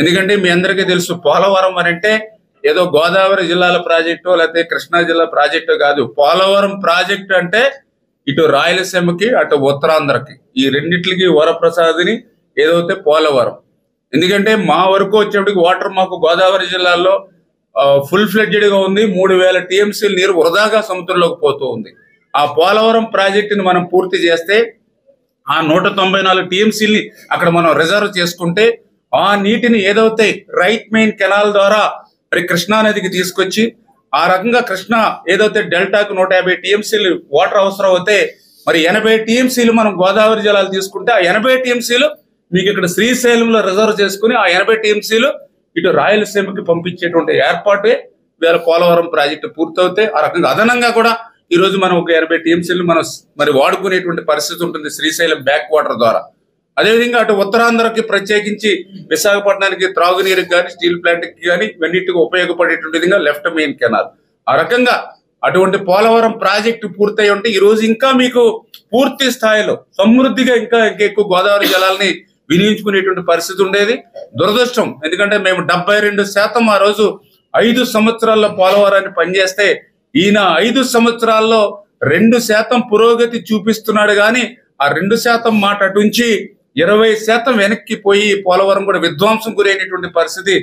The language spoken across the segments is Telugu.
ఎందుకంటే మీ అందరికీ తెలుసు పోలవరం అని అంటే ఏదో గోదావరి జిల్లాల ప్రాజెక్టు లేకపోతే కృష్ణా జిల్లా ప్రాజెక్టు కాదు. పోలవరం ప్రాజెక్టు అంటే ఇటు రాయలసీమకి అటు ఉత్తరాంధ్రకి ఈ రెండిట్లకి వరప్రసాదిని ఏదైతే పోలవరం. ఎందుకంటే మా వరకు వచ్చేప్పటికి వాటర్ మాకు గోదావరి జిల్లాలో ఫుల్ ఫ్లెడ్జెడ్ గా ఉంది. 3000 టీఎంసీలు నీరు వృధాగా సముద్రంలోకి పోతూ ఉంది. ఆ పోలవరం ప్రాజెక్టుని మనం పూర్తి చేస్తే ఆ 194 టీఎంసీని అక్కడ మనం రిజర్వ్ చేసుకుంటే ఆ నీటిని ఏదైతే రైట్ మెయిన్ కెనాల్ ద్వారా మరి కృష్ణా నదికి తీసుకొచ్చి ఆ రకంగా కృష్ణా ఏదైతే డెల్టాకు 150 టీఎంసీలు వాటర్ అవసరం అవుతే మరి 80 టీఎంసీలు మనం గోదావరి జలాలు తీసుకుంటే ఆ 80 టీఎంసీలు మీకు ఇక్కడ శ్రీశైలంలో రిజర్వ్ చేసుకుని ఆ 80 టీఎంసీలు ఇటు రాయలసీమకి పంపించేటువంటి ఏర్పాటే వీళ్ళ పోలవరం ప్రాజెక్టు పూర్తవుతే ఆ రకంగా అదనంగా కూడా ఈ రోజు మనం ఒక 80 టీఎంసీలు మనం మరి వాడుకునేటువంటి పరిస్థితి ఉంటుంది శ్రీశైలం బ్యాక్ వాటర్ ద్వారా. అదేవిధంగా అటు ఉత్తరాంధ్రకి ప్రత్యేకించి విశాఖపట్నానికి త్రాగునీరుకి కానీ స్టీల్ ప్లాంట్కి కానీ ఇవన్నిటికి ఉపయోగపడేటువంటి విధంగా లెఫ్ట్ మెయిన్ కెనాల్ ఆ రకంగా అటువంటి పోలవరం ప్రాజెక్టు పూర్తయి ఉంటే ఈ రోజు ఇంకా మీకు పూర్తి స్థాయిలో సమృద్ధిగా ఇంకా ఎక్కువ గోదావరి జలాల్ని వినియోగించుకునేటువంటి పరిస్థితి ఉండేది. దురదృష్టం ఎందుకంటే మేము 72% ఆ రోజు 5 సంవత్సరాల్లో పోలవరాన్ని పనిచేస్తే ఈయన 5 సంవత్సరాల్లో 2% పురోగతి చూపిస్తున్నాడు కానీ ఆ 2% మాట అటుంచి 20% వెనక్కి పోయి పోలవరం కూడా విధ్వంసం గురైనటువంటి పరిస్థితి.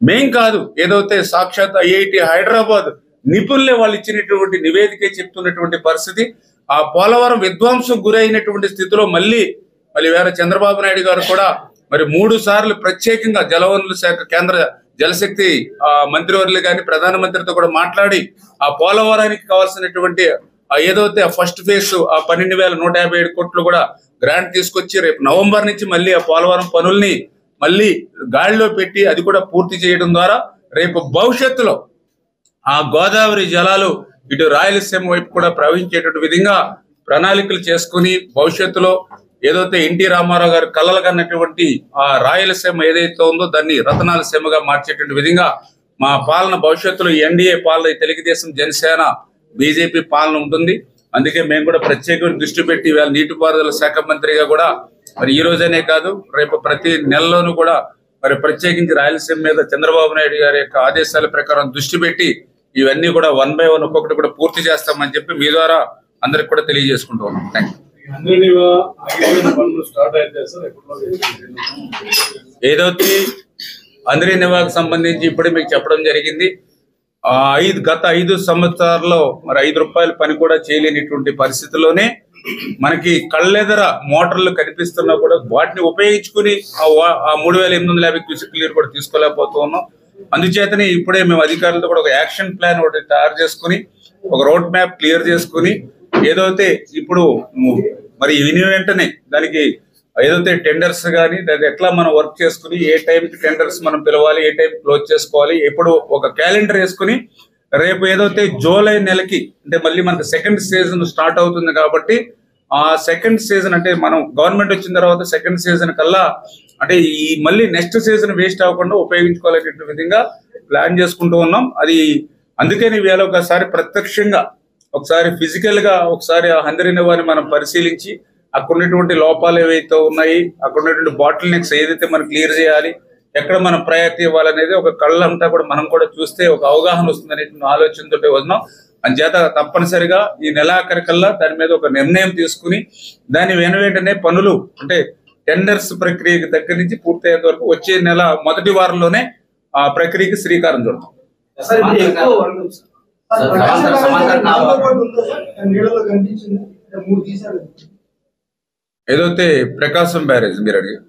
మేం కాదు ఏదైతే సాక్షాత్ ఐఐటి హైదరాబాద్ నిపుణులే వాళ్ళు ఇచ్చినటువంటి నివేదికే చెప్తున్నటువంటి పరిస్థితి. ఆ పోలవరం విధ్వంసం గురైనటువంటి స్థితిలో మళ్ళీ వేరే చంద్రబాబు నాయుడు గారు కూడా మరి 3 సార్లు ప్రత్యేకంగా జలవనరుల శాఖ కేంద్ర జలశక్తి మంత్రివర్యులు కానీ ప్రధానమంత్రితో కూడా మాట్లాడి ఆ పోలవరానికి కావాల్సినటువంటి ఏదైతే ఫస్ట్ ఫేజ్ ఆ 12,157 కోట్లు కూడా గ్రాంట్ తీసుకొచ్చి రేపు నవంబర్ నుంచి మళ్ళీ ఆ పోలవరం పనుల్ని మళ్ళీ గాడిలో పెట్టి అది కూడా పూర్తి చేయడం ద్వారా రేపు భవిష్యత్తులో ఆ గోదావరి జలాలు ఇటు రాయలసీమ వైపు కూడా ప్రవహించేటువంటి విధంగా ప్రణాళికలు చేసుకుని భవిష్యత్తులో ఏదైతే ఎన్టీ రామారావు గారు కలలు కన్నటువంటి ఆ రాయలసీమ ఏదైతే ఉందో దాన్ని రతనాల సీమగా మార్చేటువంటి విధంగా మా పాలన భవిష్యత్తులో ఎన్డీఏ పాలన తెలుగుదేశం జనసేన బీజేపీ పాలన ఉంటుంది. అందుకే మేము కూడా ప్రత్యేకమైన దృష్టి పెట్టి ఇవాళ నీటిపారుదల శాఖ మంత్రిగా కూడా మరి ఈ రోజనే కాదు రేపు ప్రతి నెలలోనూ కూడా మరి ప్రత్యేకించి రాయలసీమ మీద చంద్రబాబు నాయుడు గారి యొక్క ఆదేశాల ప్రకారం దృష్టి పెట్టి ఇవన్నీ కూడా 1 by 1 ఒక్కొక్కటి కూడా పూర్తి చేస్తామని చెప్పి మీ ద్వారా అందరికి కూడా తెలియజేసుకుంటూ ఉన్నాం. Thank you. ఏదైతే అందరి నివాకు సంబంధించి ఇప్పుడే మీకు చెప్పడం జరిగింది. గత 5 సంవత్సరాల్లో మరి 5 రూపాయల పని కూడా చేయలేనిటువంటి పరిస్థితిలోనే మనకి కళ్ళెదర మోటార్లు కనిపిస్తున్నా కూడా వాటిని ఉపయోగించుకుని ఆ 3,850 క్యూసెక్ నీరు కూడా తీసుకోలేకపోతూ ఉన్నాం. అందుచేతనే ఇప్పుడే మేము అధికారులతో కూడా ఒక యాక్షన్ ప్లాన్ ఒకటి తయారు చేసుకుని ఒక రోడ్ మ్యాప్ క్లియర్ చేసుకుని ఏదైతే ఇప్పుడు మరి విని వెంటనే దానికి ఏదైతే టెండర్స్ కానీ దాన్ని ఎట్లా మనం వర్క్ చేసుకుని ఏ టైంకి టెండర్స్ మనం పిలవాలి ఏ టైం క్లోజ్ చేసుకోవాలి ఎప్పుడు ఒక క్యాలెండర్ వేసుకుని రేపు ఏదైతే జూలై నెలకి అంటే మళ్ళీ మనకు సెకండ్ సీజన్ స్టార్ట్ అవుతుంది కాబట్టి ఆ సెకండ్ సీజన్ అంటే మనం గవర్నమెంట్ వచ్చిన తర్వాత సెకండ్ సీజన్ కల్లా అంటే ఈ మళ్ళీ నెక్స్ట్ సీజన్ వేస్ట్ అవ్వకుండా ఉపయోగించుకోవాలనే విధంగా ప్లాన్ చేసుకుంటూ ఉన్నాం. అది అందుకని వేళ ఒకసారి ప్రత్యక్షంగా ఒకసారి ఫిజికల్ గా ఒకసారి ఆ హందరినివాని మనం పరిశీలించి అక్కడ ఉన్నటువంటి లోపాలు ఏవైతే ఉన్నాయి అక్కడ ఉన్నటువంటి బాటిల్ నెక్స్ ఏదైతే మనం క్లియర్ చేయాలి ఎక్కడ మనం ప్రయారిటీ ఇవ్వాలనేది ఒక కళ్ళంతా కూడా మనం కూడా చూస్తే ఒక అవగాహన వస్తుంది అనేటువంటి ఆలోచనతో వస్తున్నాం. అంచేత తప్పనిసరిగా ఈ నెలాఖరికల్లా దాని మీద ఒక నిర్ణయం తీసుకుని దాని వెంటనే పనులు అంటే టెండర్స్ ప్రక్రియకి దగ్గర నుంచి పూర్తయ్యేంత వరకు వచ్చే నెల మొదటి వారంలోనే ఆ ప్రక్రియకి శ్రీకారం చుడతాం. ఏదైతే ప్రకాశం బ్యారేజ్ మీరు అడిగారు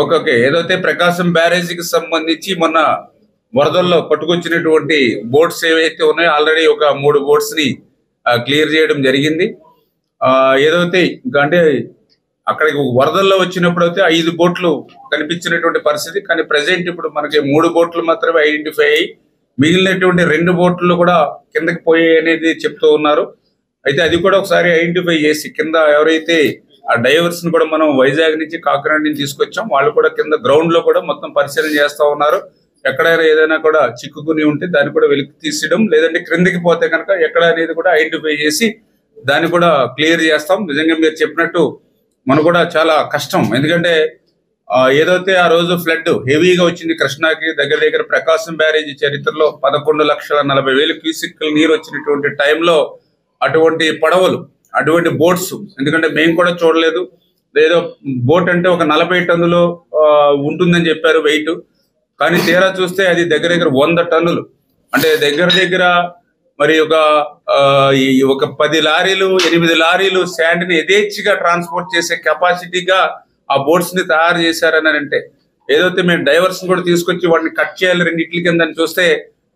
ఓకే ఏదైతే ప్రకాశం బ్యారేజీకి సంబంధించి మొన్న వరదల్లో పట్టుకొచ్చినటువంటి బోట్స్ ఏవైతే ఉన్నాయో ఆల్రెడీ ఒక 3 బోట్స్ ని క్లియర్ చేయడం జరిగింది. ఏదైతే ఇంకా అంటే అక్కడికి వరదల్లో వచ్చినప్పుడు అయితే 5 బోట్లు కనిపించినటువంటి పరిస్థితి. కానీ ప్రెసెంట్ ఇప్పుడు మనకి 3 బోట్లు మాత్రమే ఐడెంటిఫై అయ్యి మిగిలినటువంటి 2 బోట్లు కూడా కిందకి పోయాయి అనేది చెప్తూ ఉన్నారు. అయితే అది కూడా ఒకసారి ఐడెంటిఫై చేసి కింద ఎవరైతే ఆ డైవర్స్ ని కూడా మనం వైజాగ్ నుంచి కాకినాడ నుంచి తీసుకొచ్చాం వాళ్ళు కూడా కింద గ్రౌండ్ లో కూడా మొత్తం పరిశీలన చేస్తా ఉన్నారు. ఎక్కడైనా ఏదైనా కూడా చిక్కుకుని ఉంటే దాన్ని కూడా వెలికి తీసేయడం లేదంటే క్రిందికి పోతే కనుక ఎక్కడ అనేది కూడా ఐడెంటిఫై చేసి దాన్ని కూడా క్లియర్ చేస్తాం. నిజంగా మీరు చెప్పినట్టు మనకు కూడా చాలా కష్టం ఎందుకంటే ఏదైతే ఆ రోజు ఫ్లడ్ హెవీగా వచ్చింది కృష్ణాకి, దగ్గర దగ్గర ప్రకాశం బ్యారేజీ చరిత్రలో 11,40,000 క్యూసెక్కుల నీరు వచ్చినటువంటి టైంలో అటువంటి పడవలు, అటువంటి బోట్స్, ఎందుకంటే మేము కూడా చూడలేదు, ఏదో బోట్ అంటే ఒక 40 టన్నులు ఉంటుందని చెప్పారు వెయిట్, కానీ తీరా చూస్తే అది దగ్గర దగ్గర 100 టన్నులు, అంటే దగ్గర దగ్గర మరి ఒక 10 లారీలు 8 లారీలు శాండ్ ని యథేచ్ఛగా ట్రాన్స్పోర్ట్ చేసే కెపాసిటీగా ఆ బోట్స్ ని తయారు చేశారని అంటే, ఏదైతే మేము డైవర్స్ కూడా తీసుకొచ్చి వాటిని కట్ చేయాలి రెండింటి కింద చూస్తే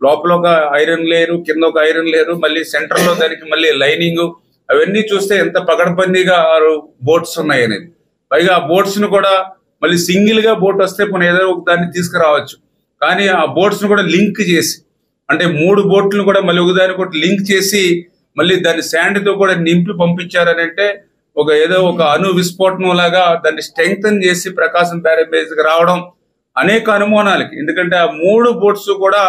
లోపల ఒక ఐరన్ లేరు, కింద ఒక ఐరన్ లేరు, మళ్ళీ సెంటర్ లో దానికి మళ్ళీ లైనింగ్, అవన్నీ చూస్తే ఎంత పగడబందీగా బోట్స్ ఉన్నాయి అనేది. పైగా ఆ బోట్స్ ను కూడా మళ్ళీ సింగిల్ గా బోట్ వస్తే మనం ఏదో ఒక దాన్ని తీసుకురావచ్చు, కానీ ఆ బోట్స్ ను కూడా లింక్ చేసి, అంటే 3 బోట్లను కూడా మళ్ళీ ఒకదాని కూడా లింక్ చేసి మళ్ళీ దాన్ని శాండ్ తో కూడా నింపి పంపించారని అంటే, ఏదో ఒక అణు విస్ఫోటనం లాగా దాన్ని స్ట్రెంగ్తన్ చేసి ప్రకాశం బ్యారేజ్కి రావడం అనేక అనుమానాలకి. ఎందుకంటే ఆ 3 బోట్స్ కూడా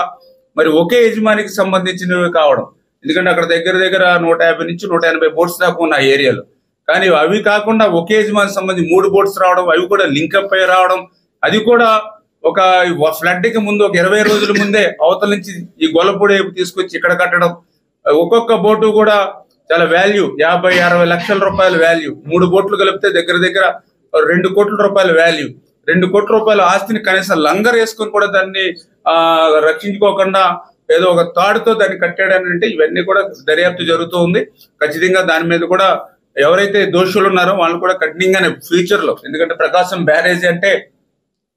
మరి ఒకే యజమానికి సంబంధించినవి కావడం, ఎందుకంటే అక్కడ దగ్గర దగ్గర 150 నుంచి 180 బోట్స్ దాకా ఉన్న ఏరియాలో, కానీ అవి కాకుండా ఒకే యజమానికి సంబంధించి 3 బోట్స్ రావడం, అవి కూడా లింకప్ అయి రావడం, అది కూడా ఒక ఫ్లడ్ కి ముందు ఒక 20 రోజుల ముందే అవతల నుంచి ఈ గొల్లపూడి తీసుకొచ్చి ఇక్కడ కట్టడం, ఒక్కొక్క బోటు కూడా చాలా వాల్యూ 50-60 లక్షల రూపాయల వాల్యూ, 3 బోట్లు కలిపితే దగ్గర దగ్గర 2 కోట్ల రూపాయల వాల్యూ, 2 కోట్ల రూపాయల ఆస్తిని కనీసం లంగర్ వేసుకొని కూడా దాన్ని రక్షించుకోకుండా ఏదో ఒక తాడుతో దాన్ని కట్టాడని అంటే, ఇవన్నీ కూడా దర్యాప్తు జరుగుతూ ఉంది. ఖచ్చితంగా దాని మీద కూడా ఎవరైతే దోషులు ఉన్నారో వాళ్ళు కూడా కఠినంగానే ఫ్యూచర్ లో, ఎందుకంటే ప్రకాశం బ్యారేజీ అంటే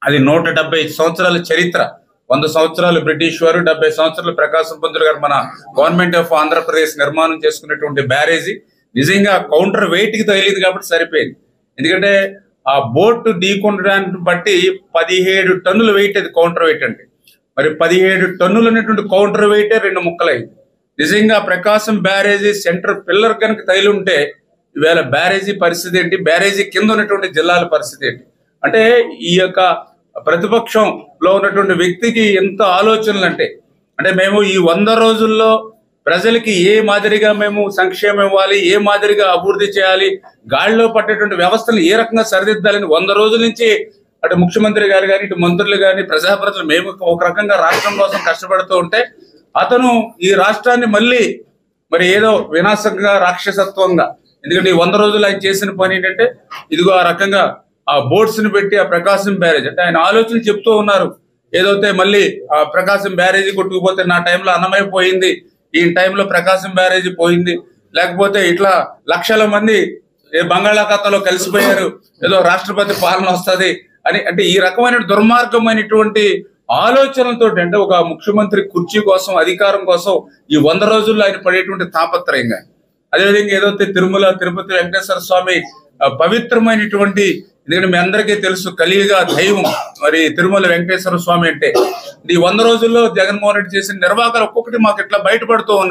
అది 170 సంవత్సరాల చరిత్ర, 100 సంవత్సరాలు బ్రిటిష్ వారు, 70 సంవత్సరాలు ప్రకాశం పంతులు గారు మన గవర్నమెంట్ ఆఫ్ ఆంధ్రప్రదేశ్ నిర్మాణం చేసుకున్నటువంటి బ్యారేజీ నిజంగా కౌంటర్ వెయిట్ కి తగిలింది కాబట్టి సరిపోయింది. ఎందుకంటే ఆ బోట్ ఢీకొనడాన్ని బట్టి 17 టన్నుల వెయిట్ అది కౌంటర్ వెయిట్ అంటే, మరి 17 టన్నులు అనేటువంటి కౌంటర్ వెయిటే 2 ముక్కలైంది. నిజంగా ప్రకాశం బ్యారేజీ సెంటర్ పిల్లర్ కనుక తగిలి ఉంటే ఈవేళ బ్యారేజీ పరిస్థితి ఏంటి, బ్యారేజీ కింద ఉన్నటువంటి జిల్లాల పరిస్థితి ఏంటి అంటే, ఈ యొక్క ప్రతిపక్షంలో ఉన్నటువంటి వ్యక్తికి ఎంత ఆలోచనలు అంటే మేము ఈ 100 రోజుల్లో ప్రజలకి ఏ మాదిరిగా మేము సంక్షేమం ఇవ్వాలి, ఏ మాదిరిగా అభివృద్ధి చేయాలి, గాడిలో పట్టేటువంటి వ్యవస్థను ఏ రకంగా సరిదిద్దాలని 100 రోజుల నుంచి అటు ముఖ్యమంత్రి గారు కానీ, ఇటు మంత్రులు కానీ, ప్రజాప్రతినిధులు మేము ఒక రకంగా రాష్ట్రం కోసం కష్టపడుతూ ఉంటే, అతను ఈ రాష్ట్రాన్ని మళ్ళీ మరి ఏదో వినాశంగా, రాక్షసత్వంగా, ఎందుకంటే ఈ 100 రోజులు ఆయన చేసిన పని ఏంటంటే ఇదిగో ఆ రకంగా ఆ బోట్స్ ని పెట్టి ఆ ప్రకాశం బ్యారేజ్ అంటే ఆయన ఆలోచనలు చెప్తూ ఉన్నారు. ఏదైతే మళ్ళీ ఆ ప్రకాశం బ్యారేజీ కొట్టుకుపోతే నా టైంలో అన్నమయ్య పోయింది, ఈ టైంలో ప్రకాశం బ్యారేజీ పోయింది, లేకపోతే ఇట్లా లక్షల మంది బంగాళాఖాతంలో కలిసిపోయారు, ఏదో రాష్ట్రపతి పాలన వస్తుంది అని అంటే, ఈ రకమైన దుర్మార్గమైనటువంటి ఆలోచనలతో అంటే ఒక ముఖ్యమంత్రి కుర్చీ కోసం, అధికారం కోసం ఈ 100 రోజుల్లో ఆయన పడేటువంటి తాపత్రయంగా, అదేవిధంగా ఏదైతే తిరుమల తిరుపతి వెంకటేశ్వర స్వామి పవిత్రమైనటువంటి, ఎందుకంటే మీ అందరికీ తెలుసు కలియుగ దైవం మరి తిరుమల వెంకటేశ్వర స్వామి అంటే, ఈ 100 రోజుల్లో జగన్మోహన్ రెడ్డి చేసిన నిర్వాహాలు ఒక్కొక్కటి మాకు ఇట్లా బయటపడుతూ ఉన్నాయి.